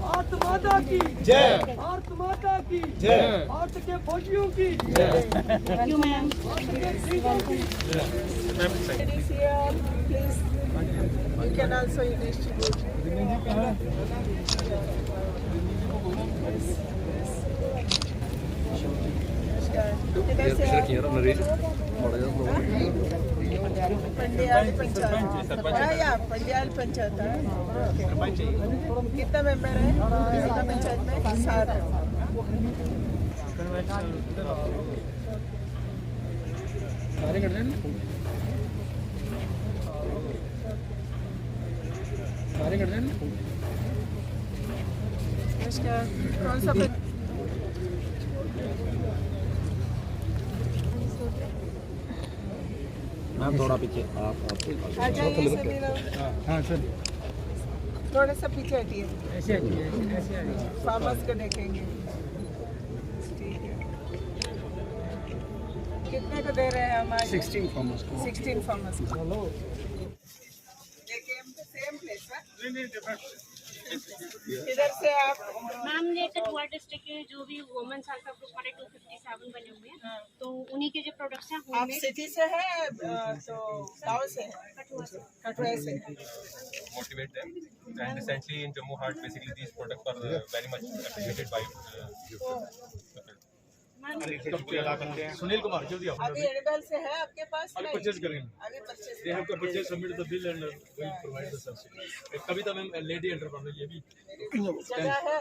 भारत माता की जय, भारत माता की जय, भारत के फौजियों की जय। Thank you, ma'am. Please, you can also distribute. पंडियाल panchayat, पंडियाल panchayat है। कितना मेंबर है पंचायत में? 7। नमस्कार, कौन सा मैम थोड़ा पीछे आप आ जाइए सभी लोग। हाँ सर थोड़ा सा पीछे हटिए, ऐसे फार्मर्स को देखेंगे। ठीक है, कितने को दे रहे हैं हम आज? 16 फार्मर्स को। 16 फार्मर्स को। सेम प्लेस है? इधर से आप मैम ये कठुआ डिस्ट्रिक्ट के जो भी वुमेन सेल्फ हेल्प ग्रुप हमारे 257 बने हुए हैं, तो उन्हीं के जो प्रोडक्ट्स हैं आप सिटी से है तो गाँव से है? कठुआ से। Motivate them, and essentially in Jammu Heart, basically these products are very much appreciated by Sunil Kumar जल्दी आओ। अभी एडिबल से है आपके पास? अभी परचेज करेंगे। अभी purchase. They have to purchase, submit the bill and will provide the subsidy. Kavita ma'am lady entrepreneur ये भी जगह है?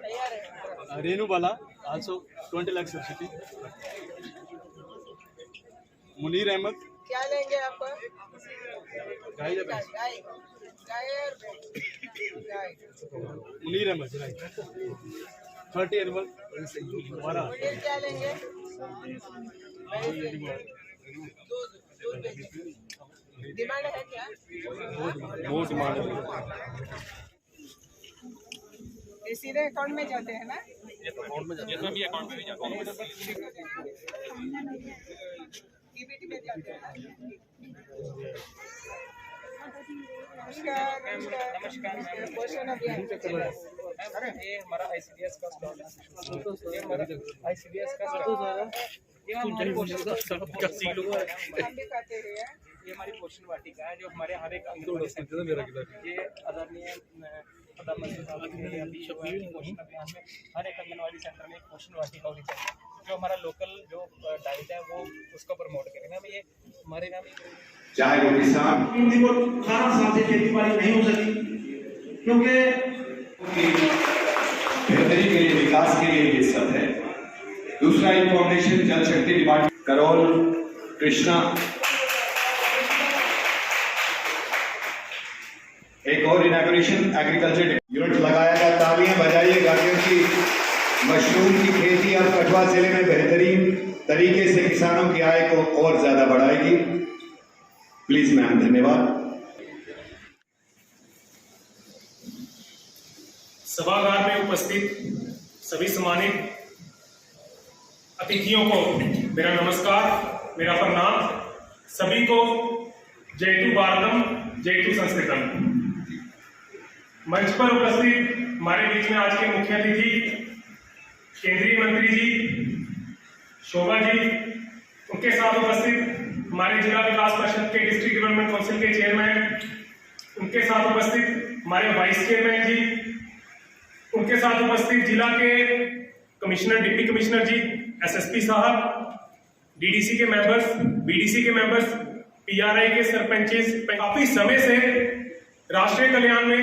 तैयार है। रेनू बाला also 20 lakh subsidy. Munir Ahmad क्या लेंगे आप? गाय या भैंस? गाय, गाय और गाय। मुनीर अहमद राइट 30 एनिमल हमारा मुनीर क्या लेंगे? डिमांड है क्या? बहुत डिमांड है। ये सीधे अकाउंट में जाते हैं ना? अकाउंट में जाते हैं, भी अकाउंट में भी जाते हैं। डीबीटी में जाते हैं ना? नमस्कार, नमस्कार। पोषण अभियान ये हमारा ICDS का स्टॉल है। ये हमारा ICDS का स्टॉल है। ये हमारी पोषण हम भी खाते हैं। ये हमारी पोषण वाटिका है जो हमारे हर एक आंगनबाड़ी सेंटर में ये आदरणीय प्रधानमंत्री साहब के अभी पोषण अभियान में हर एक आंगनबाड़ी सेंटर में एक पोषण वाटिका होनी चाहिए जो हमारा लोकल जो डाइट है वो उसको प्रमोट करेंगे। हम ये हमारे यहाँ चाहे वो किसान को 18 साल से खेती बाड़ी नहीं हो सकी क्योंकि बेहतरी के लिए, विकास के लिए ये सब है। दूसरा इंफॉर्मेशन जल शक्ति डिपार्टमेंट करोल कृष्णा, एक और इनॉग्रेशन एग्रीकल्चर यूनिट लगाया गया। तालियां बजाइएगा क्योंकि मशरूम की खेती अब कठुआ जिले में बेहतरीन तरीके से किसानों की आय को और ज्यादा बढ़ाएगी। प्लीज मैम, धन्यवाद। सभागार में उपस्थित सभी सम्मानित अतिथियों को मेरा नमस्कार, मेरा प्रणाम। सभी को जयतु भारतम जयतु संस्कृतम। मंच पर उपस्थित हमारे बीच में आज के मुख्य अतिथि केंद्रीय मंत्री जी शोभा जी, उनके साथ उपस्थित हमारे जिला विकास परिषद के डिस्ट्रिक्ट डेवलपमेंट काउंसिल के चेयरमैन, उनके साथ उपस्थित हमारे वाइस चेयरमैन जी, उनके साथ उपस्थित जिला के कमिश्नर, डिप्टी कमिश्नर जी, एसएसपी साहब, डीडीसी के मेंबर्स, बीडीसी के मेंबर्स, पीआरआई के सरपंचेस, काफी समय से राष्ट्रीय कल्याण में,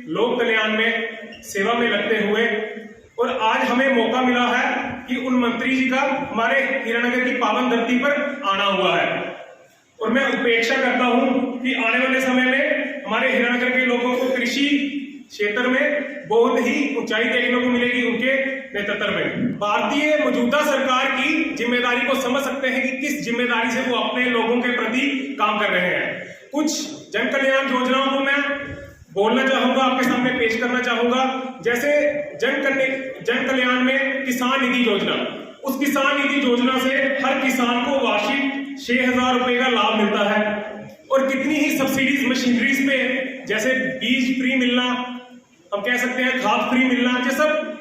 लोक कल्याण में सेवा में लगते हुए और आज हमें मौका मिला है कि उन मंत्री जी का हमारे हीरानगर की पावन धरती पर आना हुआ है और मैं अपेक्षा करता हूं कि आने वाले समय में हमारे हीरानगर के लोगों को कृषि क्षेत्र में बहुत ही ऊंचाई देखने को मिलेगी उनके नेतृत्व में। भारतीय मौजूदा सरकार की जिम्मेदारी को समझ सकते हैं कि किस जिम्मेदारी से वो अपने लोगों के प्रति काम कर रहे हैं। कुछ जन कल्याण योजनाओं को मैं बोलना चाहूंगा, आपके सामने पेश करना चाहूंगा। जैसे जन कल्याण में किसान निधि योजना, उस किसान निधि योजना से हर किसान को वार्षिक 6,000 रुपए का लाभ मिलता है। जैसे बीज फ्री मिलना, हम कह सकते हैं खाद फ्री मिलना, ये सब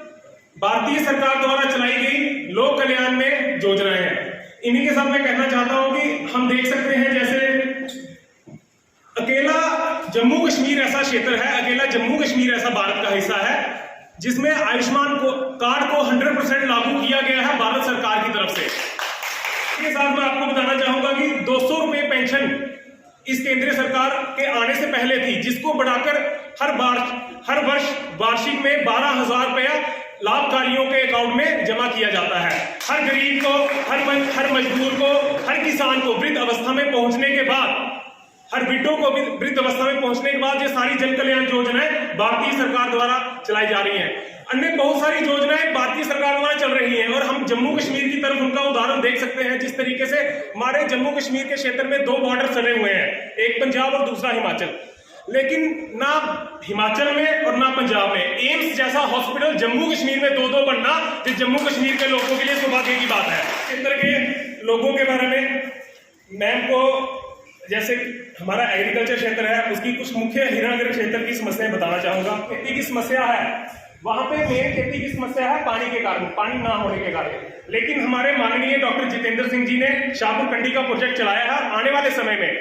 भारतीय सरकार द्वारा चलाई गई लोक कल्याण में योजनाएं हैं। इन्हीं के साथ मैं कहना चाहता हूं कि हम देख सकते हैं जैसे अकेला जम्मू कश्मीर ऐसा क्षेत्र है, अकेला जम्मू कश्मीर ऐसा भारत का हिस्सा है जिसमें आयुष्मान कार्ड को 100% लागू किया गया है भारत सरकार की तरफ से। इसके साथ मैं आपको बताना चाहूंगा कि 200 रुपए पेंशन इस केंद्रीय सरकार के आने से पहले थी, जिसको बढ़ाकर हर वर्ष वार्षिक में 12,000 रुपया लाभकारियों के अकाउंट में जमा किया जाता है। हर गरीब को, हर मजदूर को, हर किसान को वृद्ध अवस्था में पहुंचने के बाद, हर विडो को वृद्ध अवस्था में पहुंचने के बाद ये सारी जन कल्याण योजनाएं भारतीय सरकार द्वारा चलाई जा रही हैं। अन्य बहुत सारी योजनाएं भारतीय सरकार द्वारा चल रही हैं और हम जम्मू कश्मीर की तरफ उनका उदाहरण देख सकते हैं। जिस तरीके से हमारे जम्मू कश्मीर के क्षेत्र में 2 बॉर्डर चले हुए हैं, एक पंजाब और दूसरा हिमाचल, लेकिन ना हिमाचल में और ना पंजाब में एम्स जैसा हॉस्पिटल जम्मू कश्मीर में 2 बनना, जो जम्मू कश्मीर के लोगों के लिए सौभाग्य की बात है। क्षेत्र के लोगों के बारे में मैम को, जैसे हमारा एग्रीकल्चर क्षेत्र है, उसकी कुछ मुख्य हीरानगर क्षेत्र की समस्याएं बताना चाहूंगा। खेती की समस्या है, वहां पे मेन खेती की समस्या है पानी के कारण, पानी ना होने के कारण। लेकिन हमारे माननीय डॉक्टर जितेंद्र सिंह जी ने शाहपुर कंडी का प्रोजेक्ट चलाया है। आने वाले समय में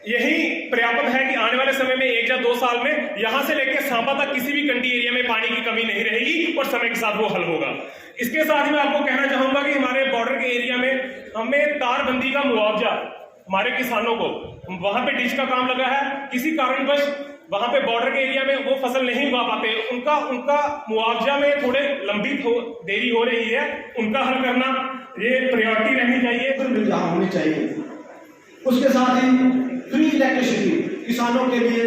यही पर्याप्त है कि आने वाले समय में 1 या 2 साल में यहां से लेकर सांपा तक किसी भी कंडी एरिया में पानी की कमी नहीं रहेगी और समय के साथ वो हल होगा। इसके साथ ही मैं आपको कहना चाहूंगा कि हमारे बॉर्डर के एरिया में हमें तारबंदी का मुआवजा हमारे किसानों को, वहां पे डिश का काम लगा है, किसी कारणवश वहां पे बॉर्डर के एरिया में वो फसल नहीं उगा पाते, उनका मुआवजा में थोड़े देरी हो रही है, उनका हल करना ये प्रायोरिटी रहनी चाहिए, जहां होनी चाहिए। उसके साथ ही फ्री इलेक्ट्रिसिटी, किसानों के लिए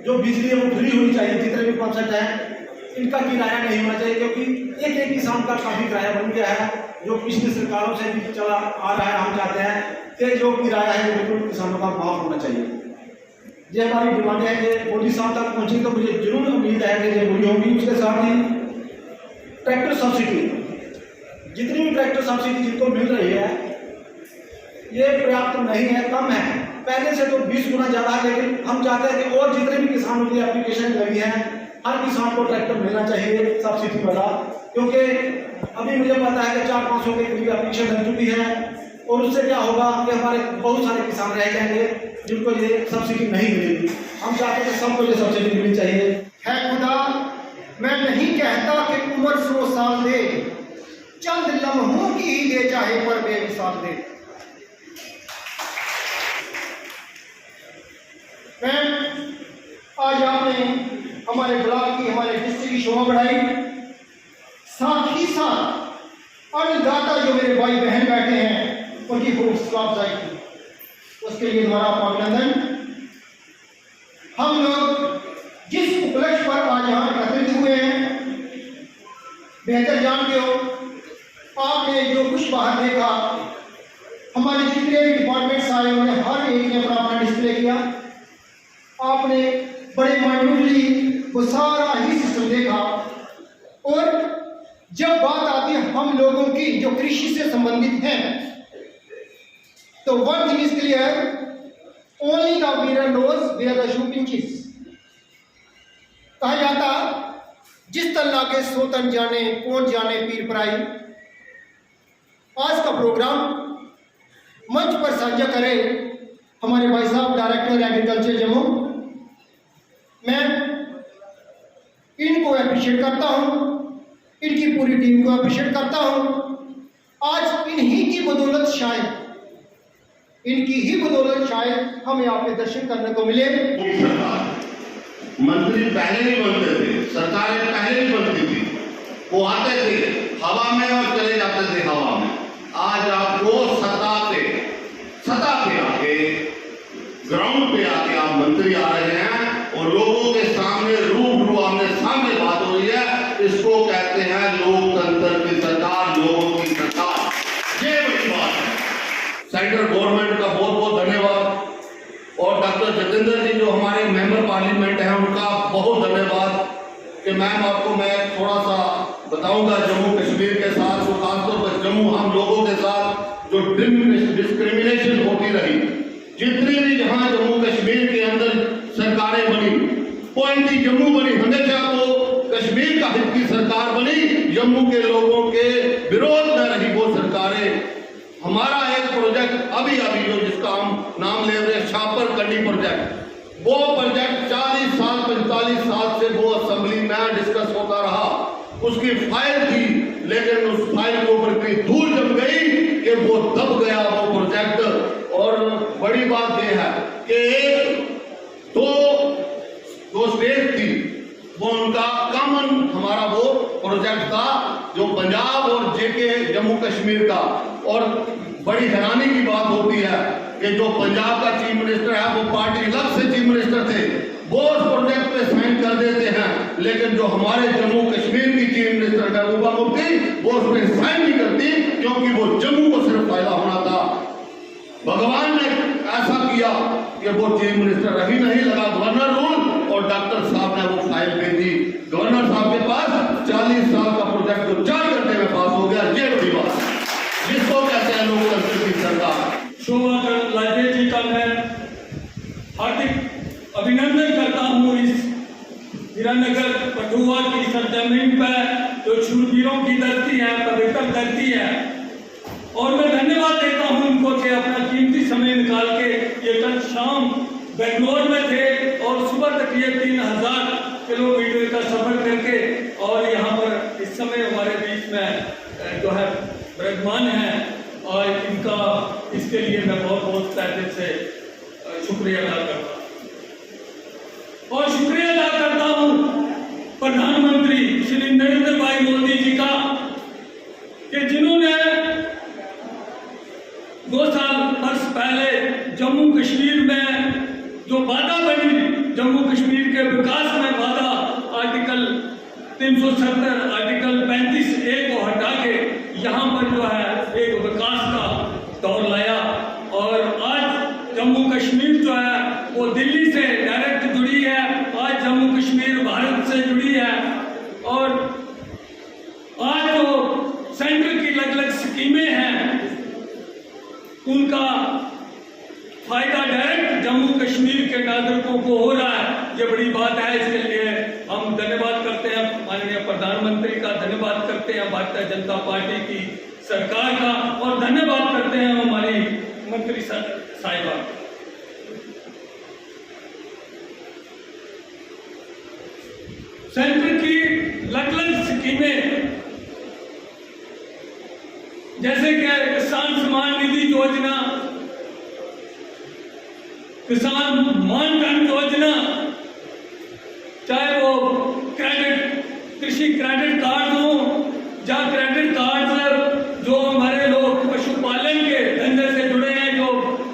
जो बिजली है वो फ्री होनी चाहिए। जितने भी पंप है इनका किराया नहीं होना चाहिए, क्योंकि एक किसान का काफी किराया बन गया है, जो पिछली सरकारों से भी चला आ रहा है। हम चाहते हैं कि जो किराया है बिल्कुल किसानों का माफ होना चाहिए। ये हमारी डिमांडें हैं, ये मोदी साहब तक पहुंची तो मुझे जरूर उम्मीद है कि ये पूरी होगी। उसके साथ ही ट्रैक्टर सब्सिडी, जितनी भी ट्रैक्टर सब्सिडी जिनको मिल रही है ये पर्याप्त नहीं है, कम है। पहले से तो 20 गुना ज्यादा है, लेकिन हम चाहते हैं कि और जितने भी किसानों की एप्लीकेशन लगी है, हर किसान को ट्रैक्टर मिलना चाहिए सब्सिडी वाला, क्योंकि अभी मुझे पता है कि 400-500 के करीब एप्लीकेशन लग चुकी है और उससे क्या होगा कि हमारे बहुत सारे किसान रह जाएंगे जिनको ये सब्सिडी नहीं मिलेगी। हम चाहते हैं कि सबको ये सब्सिडी मिलनी चाहिए। है खुदा, मैं नहीं कहता कि उम्र 100 साल दे, चंद लम्हों की ही दे, चाहे पर बेमिसाल दे। मैं आज आपने हमारे ब्लॉक की, हमारे डिस्ट्रिक्ट की शोभा बढ़ाई, साथ ही साथ अन्नदाता जो मेरे भाई बहन बैठे हैं उनकी हौसला अफजाई की, उसके लिए हमारा अभिनंदन। हम लोग जिस उपलक्ष्य पर आज यहाँ एकत्रित हुए हैं, बेहतर जानते हो, आपने जो कुछ बाहर देखा, हमारे जितने भी डिपार्टमेंट्स आए उन्होंने हर एक ने अपना डिस्प्ले किया। आपने बड़े माइन्यूटली वो सारा ही सिस्टम देखा। और जब बात आती है हम लोगों की जो कृषि से संबंधित हैं, तो one thing is clear, only the winner knows where the shoe pinches. कहा जाता जिस तन लागे सो तन जाने, कौन जाने पीर पराई। आज का प्रोग्राम मंच पर साझा करें हमारे भाई साहब डायरेक्टर एग्रीकल्चर जम्मू। मैं इनको अप्रिशिएट करता हूं, इनकी पूरी टीम को अप्रिशिएट करता हूं। आज इन्हीं की बदौलत शायद, इनकी ही बदौलत शायद हमें यहाँ पे दर्शन करने को मिले। मंत्री पहले नहीं बनते थे, सरकारें पहले नहीं बनती थी, वो आते थे हवा में और चले जाते थे हवा में। आज आपको सतह पे आके, ग्राउंड पे आके आप मंत्री आ रहे हैं और लोगों के सामने रूबरू आमने सामने बात हो रही है। इसको कहते हैं लोकतंत्र की सरकार, लोगों की सरकार। ये बड़ी बात है। सेंट्रल गवर्नमेंट का बहुत बहुत धन्यवाद और डॉक्टर जितेंद्र जी जो हमारे मेंबर पार्लियामेंट हैं उनका बहुत धन्यवाद कि मैम आपको मैं थोड़ा सा बताऊंगा जम्मू कश्मीर के साथ, तो खासतौर पर जम्मू हम लोगों के साथ जो डिस्क्रिमिनेशन होती रही, जितनी भी जहां जम्मू कश्मीर के अंदर सरकारें बनी, पॉइंट थी जम्मू बनी, हमेशा वो कश्मीर का हित की सरकार बनी, जम्मू के लोगों के विरोध में रही वो सरकारें। हमारा एक प्रोजेक्ट अभी जो जिसका हम नाम ले रहे हैं शापर कंडी प्रोजेक्ट, वो प्रोजेक्ट 40 साल 45 साल से वो असेंबली में डिस्कस होता रहा, उसकी फाइल थी, लेकिन उस फाइल के ऊपर इतनी धूल जम गई कि वो दब गया वो प्रोजेक्ट। और बड़ी बात यह है कि एक दो स्टेट थी, वो उनका कॉमन हमारा वो प्रोजेक्ट था, जो पंजाब और जेके जम्मू कश्मीर का। और बड़ी हैरानी की बात होती है कि जो पंजाब का चीफ मिनिस्टर है वो पार्टी अलग से चीफ मिनिस्टर थे, वो उस प्रोजेक्ट पे साइन कर देते हैं, लेकिन जो हमारे जम्मू कश्मीर की चीफ मिनिस्टर महबूबा मुफ्ती वो उस पर साइन नहीं करती, क्योंकि वो जम्मू को सिर्फ फायदा होना था। भगवान ने ऐसा किया कि वो चीफ मिनिस्टर रही नहीं, लगा गवर्नर रूल, और डॉक्टर साहब ने वो फाइल भेजी गवर्नर साहब के पास। 40 साल का प्रोजेक्ट जो 4 घंटे में पास हो गया, ये बड़ी बात, जिसको कहते हैं लोकतंत्र की सरकार। शोभा लाजे जी का मैं हार्दिक अभिनंदन करता हूँ इस हीरानगर कठुआ की सरजमीन पर, जो शूरवीरों की धरती है, पवित्र धरती है। और मैं धन्यवाद देता हूँ उनको कि अपना कीमती समय निकाल के ये कल शाम बेंगलोर में थे और सुबह तक ये 3000 किलोमीटर का सफर करके और यहाँ पर इस समय हमारे बीच में जो है विराजमान है, और इनका इसके लिए मैं बहुत बहुत तहे से शुक्रिया अदा करता हूँ। और शुक्रिया अदा करता हूँ प्रधानमंत्री श्री नरेंद्र भाई मोदी जी का, कि जिन्होंने 2 वर्ष पहले जम्मू कश्मीर में जो वादा बनी, जम्मू कश्मीर के विकास में वादा, आर्टिकल 370 आर्टिकल 35A को हटा के यहाँ पर जो है एक विकास का दौर लाया। और आज जम्मू कश्मीर जो है वो दिल्ली से डायरेक्ट जुड़ी है, आज जम्मू कश्मीर भारत से जुड़ी है। और आज जो सेंट्रल की अलग-अलग स्कीमें हैं, उनका फायदा डायरेक्ट जम्मू कश्मीर के नागरिकों को हो रहा है, ये बड़ी बात है। इसके लिए हम धन्यवाद करते हैं माननीय प्रधानमंत्री का, धन्यवाद करते हैं भारतीय जनता पार्टी की सरकार का, और धन्यवाद करते हैं हमारी मंत्री साहिबा। सेंटर की अलग-अलग स्कीमें जैसे कि किसान सम्मान निधि योजना, किसान मानधन योजना, चाहे वो क्रेडिट कृषि क्रेडिट कार्ड हो, या क्रेडिट कार्ड जो हमारे लोग पशुपालन के धंधे से जुड़े हैं, जो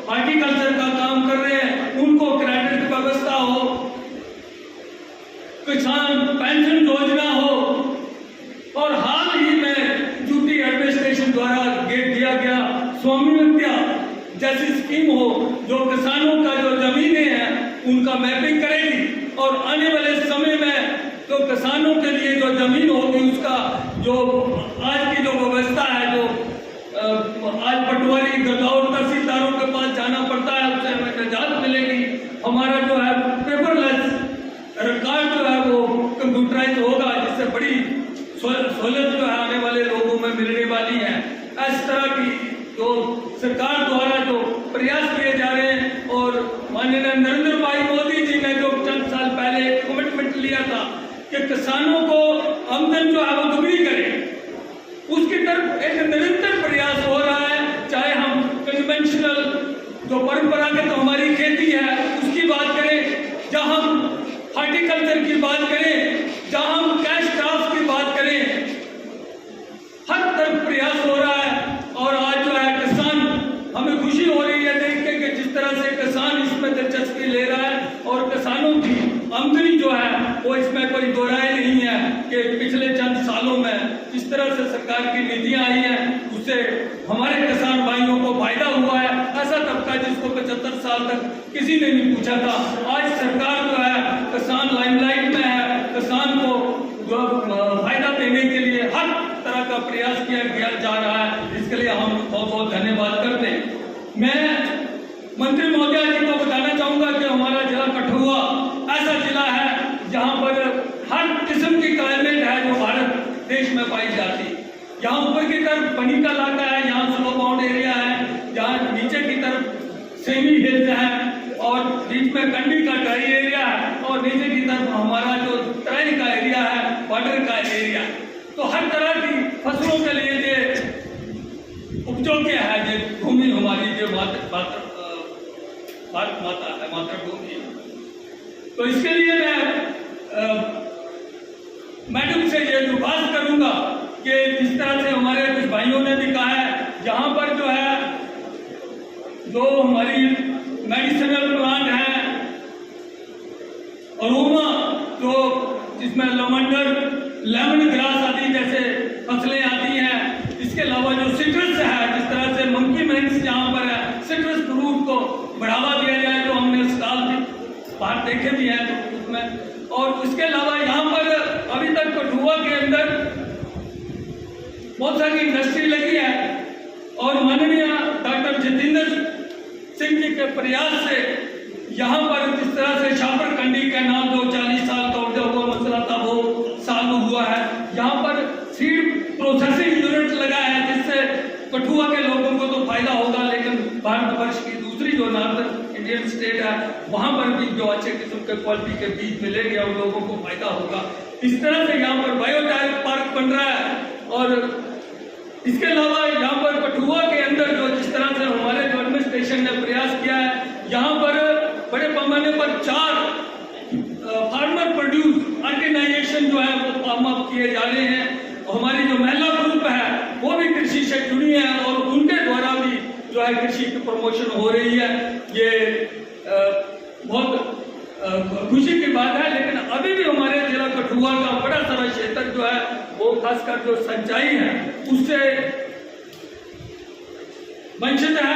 हॉर्टिकल्चर का काम कर रहे हैं, उनको क्रेडिट व्यवस्था हो, किसान पेंशन योजना हो, और हाल ही में ड्यूटी एडमिनिस्ट्रेशन द्वारा दिया गया स्वामित्व जैसी स्कीम हो, जो किसानों का जो जमीनें हैं उनका मैपिंग करेगी, और आने वाले समय में तो किसानों के लिए जो जमीन होगी उसका जो आज की जो व्यवस्था है, जो आज पटवारी गद्दार तहसीलदारों के पास जाना पड़ता है, उससे हमें निजात मिलेगी। हमारा जो है पेपरलेस रिकॉर्ड जो है वो कंप्यूटराइज होगा, जिससे बड़ी सहूलत जो है आने वाले लोगों में मिलने वाली है। इस तरह की जो सरकार द्वारा जो प्रयास किए जा रहे हैं, और माननीय नरेंद्र भाई मोदी जी ने जो चंद साल पहले एक कमिटमेंट लिया था कि किसानों को आमदन जो है वो दुगनी करें, उसकी तरफ एक निरंतर प्रयास हो रहा है। चाहे हम कन्वेंशनल जो परंपरागत तो हमारी खेती है उसकी बात करें, जहां हम हॉर्टिकल्चर की बात करें, जहां हम कैश क्रॉप्स की बात करें, हर तरफ प्रयास हो रहा है। और आज जो है किसान, हमें खुशी हो रही है देख के कि जिस तरह से किसान इसमें दिलचस्पी ले रहा है, और किसानों की आमदनी जो है वो इसमें कोई दो राय नहीं है कि पिछले चंद सालों में जिस तरह से सरकार की नीतियां आई हैं उससे हमारे किसान भाइयों को फायदा हुआ है। ऐसा तबका जिसको 75 साल तक किसी ने नहीं पूछा था, आज सरकार जो है किसान लाइमलाइट में है, किसान को जो फायदा देने के लिए हर तरह का प्रयास किया जा रहा है। इसके लिए हम बहुत बहुत धन्यवाद करते हैं। मैं मंत्री महोदय जी को बताना चाहूंगा कि हमारा जिला कठुआ ऐसा जिला है देश में पाई जाती है। यहाँ ऊपर की तरफ पनी का इलाका है, यहाँ स्लो बाउंड एरिया है, जहाँ नीचे की तरफ सेमी हिल्स है और बीच में कंडी का ड्राई एरिया है और नीचे की तरफ हमारा जो तराई का एरिया है, बॉर्डर का एरिया है। तो हर तरह की फसलों के लिए जो उपजोग्य है जो भूमि हमारी जो भारत माता है, मातृभूमि। तो इसके लिए मैं मैडम से ये दरख्वास्त करूंगा कि जिस तरह से हमारे कुछ भाइयों ने भी कहा है, यहाँ पर जो है जो हमारी मेडिसिनल प्लांट है अरोमा, जो जिसमें लवंडर, लेमन ग्रास आदि जैसे फसलें आती हैं, इसके अलावा जो सिट्रस है, जिस तरह से मंकी मैंस यहाँ पर है, सिट्रस फ्रूट को बढ़ावा दिया जाए, जो हमने स्टॉल भी बाहर देखे भी हैं तो उसमें। और उसके अलावा यहाँ पर अभी तक कठुआ के अंदर बहुत सारी इंडस्ट्री लगी है और माननीय डॉक्टर जितेंद्र सिंह जी के प्रयास से यहाँ पर जिस तरह से शापर कंडी कैनाल जो 40 साल का उठा हुआ मसला था वो चालू हुआ है। यहाँ पर सीड प्रोसेसिंग यूनिट लगा है जिससे कठुआ के लोगों को तो फायदा होगा, लेकिन भारतवर्ष की दूसरी जो नॉर्दर्न इंडियन स्टेट है वहाँ पर भी जो अच्छे किस्म के क्वालिटी के बीज मिलेंगे और लोगों को फायदा होगा। इस तरह से यहाँ पर बायोटाइप पार्क बन रहा है और इसके अलावा यहाँ पर कठुआ के अंदर जो जिस तरह से हमारे जो एडमिनिस्ट्रेशन ने प्रयास किया है, यहाँ पर बड़े पैमाने पर 4 फार्मर प्रोड्यूस ऑर्गेनाइजेशन जो है वो फॉर्म अप किए जा रहे हैं। हमारी जो महिला ग्रुप है वो भी कृषि से जुड़ी है और उनके द्वारा भी जो है कृषि की प्रमोशन हो रही है। ये बहुत खुशी की बात है, लेकिन अभी भी हमारे जिला कठुआ का बड़ा सारा क्षेत्र जो है वो खासकर जो सिंचाई है उससे वंचित है।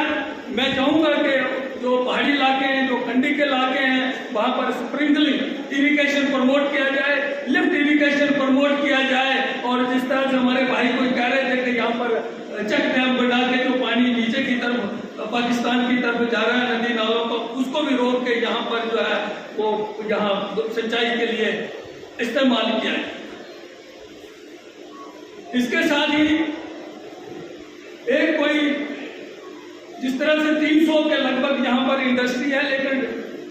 मैं चाहूंगा कि जो पहाड़ी इलाके हैं, जो कंडी के इलाके हैं, वहां पर स्प्रिंकलिंग इरिगेशन प्रमोट किया जाए, लिफ्ट इरिगेशन प्रमोट किया जाए और जिस तरह से हमारे भाई कोई कह रहे थे कि यहाँ पर चेक डैम बना के जो पानी नीचे की तरफ पाकिस्तान की तरफ जा रहा है नदी नालों को, उसको भी रोक के यहाँ पर जो है वो यहाँ सिंचाई के लिए इस्तेमाल किया है। इसके साथ ही एक कोई जिस तरह से 300 के लगभग यहाँ पर इंडस्ट्री है, लेकिन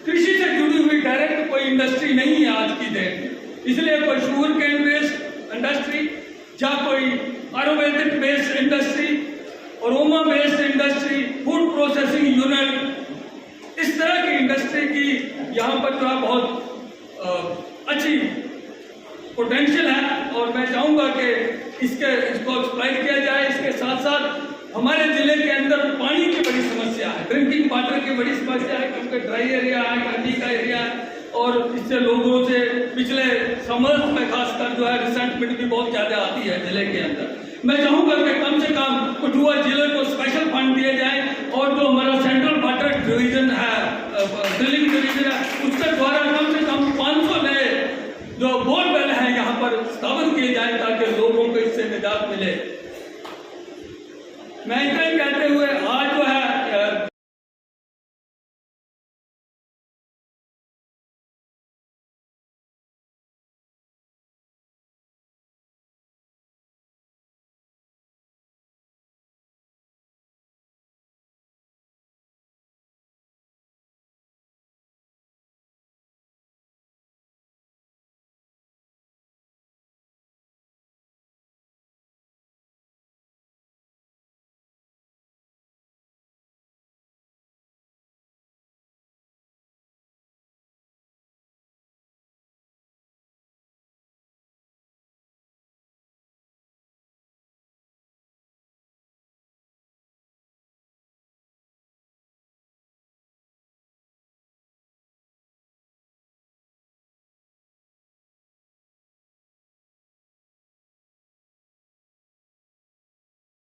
कृषि से जुड़ी हुई डायरेक्ट कोई इंडस्ट्री नहीं है आज की डेट में। इसलिए कोई शुगर केन बेस्ड इंडस्ट्री या कोई Ayurvedic based industry, aroma based industry, food processing unit, इस तरह की इंडस्ट्री की यहाँ पर जो है बहुत अच्छी पोटेंशियल है और मैं चाहूँगा कि इसको एक्सप्लॉइट किया जाए। इसके साथ साथ हमारे जिले के अंदर पानी की बड़ी समस्या है, ड्रिंकिंग वाटर की बड़ी समस्या है, क्योंकि ड्राई एरिया है, नदी का एरिया है और इससे लोगों से पिछले समर्स में खासकर जो है रिसेंटमेंट भी बहुत ज़्यादा आती है जिले के अंदर। मैं चाहूँगा कि कम से कम कठुआ जिले को स्पेशल फंड दिए जाए और जो हमारा सेंट्रल वाटर डिवीजन है, ड्रिलिंग डिवीजन है, उसके द्वारा कम से कम 500 नए जो बोरवेल है यहाँ पर स्थापित किए जाए ताकि लोगों को इससे निजात मिले।